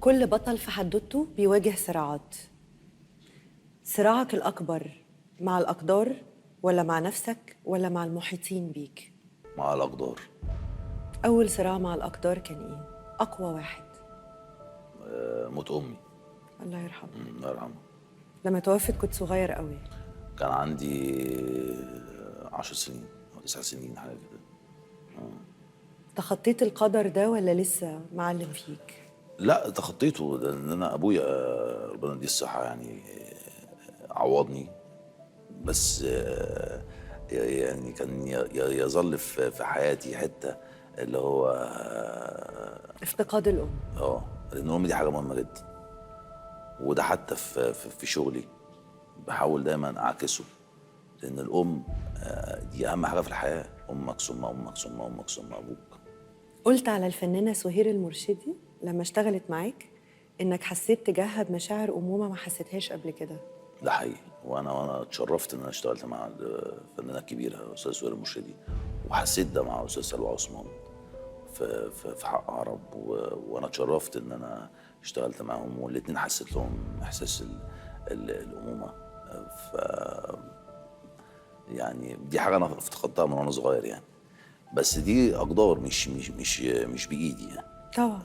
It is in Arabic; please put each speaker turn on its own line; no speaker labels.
كل بطل في حدوته بيواجه صراعات. صراعك الأكبر مع الأقدار ولا مع نفسك ولا مع المحيطين بيك؟
مع الأقدار.
أول صراع مع الأقدار كان إيه؟ أقوى واحد؟
موت أمي.
الله يرحمه.
الله يرحمها.
لما توفت كنت صغير قوي.
كان عندي 10 سنين أو 9 سنين حاجة كده.
تخطيت القدر ده ولا لسه معلم فيك؟
لا تخطيته، لأن أنا أبويا ربنا يديه الصحة يعني عوضني. بس يعني كان يظل في حياتي حتة اللي هو
افتقاد الأم.
لأن أمي دي حاجة مهمة جدا. وده حتى في شغلي بحاول دايما أعكسه، لأن الأم دي أهم حاجة في الحياة. أمك ثم أمك ثم أمك ثم أبوك.
قلت على الفنانة سهير المرشدي لما اشتغلت معاك إنك حسيت تجاهها بمشاعر أمومة ما حسيتهاش قبل كده.
ده حقيقي. وأنا اتشرفت إن أنا اشتغلت مع الفنانة الكبيرة أستاذ سهير المرشدي، وحسيت ده مع أستاذ سلوى عثمان في حق عرب. وأنا اتشرفت إن أنا اشتغلت معاهم، والاتنين حسيت لهم إحساس الأمومة. ف يعني دي حاجة أنا افتقدتها من وأنا صغير يعني. بس دي أقدار مش بإيدي يعني.
طبعا.